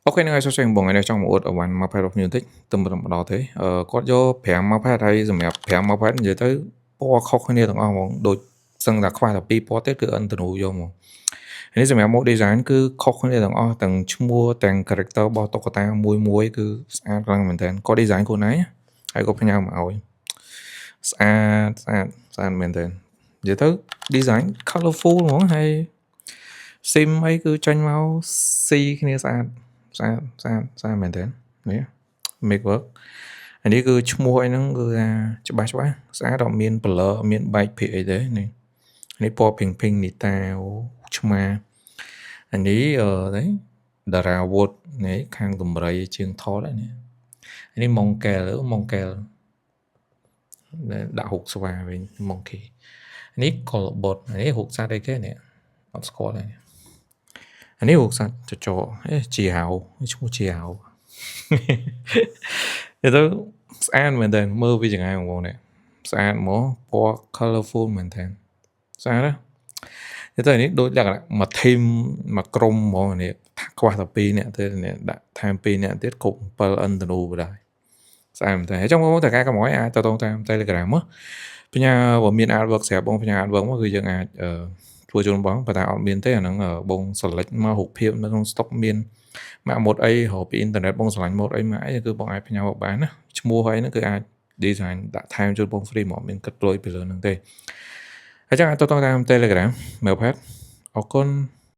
អូខេ ហ្នឹងហើយសួស្តីបងប្អូនថ្ងៃនេះចង់មកអួតអីវ៉ាន់ Moped របស់ខ្ញុំបន្តិចទៅម្ដងទេគាត់យក5 Moped ហើយសម្រាប់5 Moped និយាយទៅពណ៌ខុសគ្នាទាំងអស់ហ្មងដូចសឹងតែខ្វះតែ2ពណ៌ទៀតគឺ Entonu យកមកនេះសម្រាប់ Mode Design គឺខុសគ្នាទាំងអស់ទាំងឈ្មោះទាំង character របស់តុក្កតាមួយៗគឺស្អាតខ្លាំងមែនទែនគាត់ design ខ្លួនឯងហើយគាត់ផ្ញើមកឲ្យស្អាតមែនទែននិយាយទៅ design colorful ហ្មងហើយ sim អីគឺចាញ់មកស៊ីគ្នាស្អាតមែនទែននេះ make work អានេះគឺឈ្មោះអីហ្នឹងគឺថាច្បាស់ស្អាតអត់មាន blur អត់មានបែកភាគអីទេនេះពណ៌ pink នីតាឆ្មាអានេះនេះ Dara Wood នេះខាងតម្រៃជាងថតនេះនេះ Monkel ដាក់រូបស្វាវិញ Monkey នេះ Colbot នេះរូបសត្វអីគេនេះអត់ស្គាល់ទេអានេះរូបសត្វចចជាហៅឈ្មោះជាហៅទៅស្អាតមែនតើមើលពីចង្អែបងប្អូននេះស្អាតហ្មងពណ៌ colorful មែនតើស្អាតណាទៅនេះដូចលក្ខណៈមួយ team មួយក្រុមហ្មងនេះខ្វះតែ2នាក់ទេដាក់ថែម2នាក់ទៀតគ្រប់7 Entonu បណ្ដោយស្អាតមែនតើហើយចង់បងប្អូនតើការកម្ពុជាអាចទៅតាម Telegram មកផ្ញើបើមាន artwork ស្រាប់បងផ្ញើ artwork មកគឺយើងអាចធ្វើជូនបងប៉ុន្តែអត់មានទេអាហ្នឹងបង select មករូបភាពនៅក្នុង stock មានម៉ាកម៉ូតអីរកពីអ៊ីនធឺណិតបងឆ្លាញ់ម៉ូតអីម៉ាកអីគឺបងអាចផ្ញើមកបានណាឈ្មោះអីហ្នឹងគឺអាច design ដាក់ថែមជូនបង free មកមានគិតលុយពីលើហ្នឹងទេហើយចឹងអាចទៅតាម Telegram Mailpad អរគុណ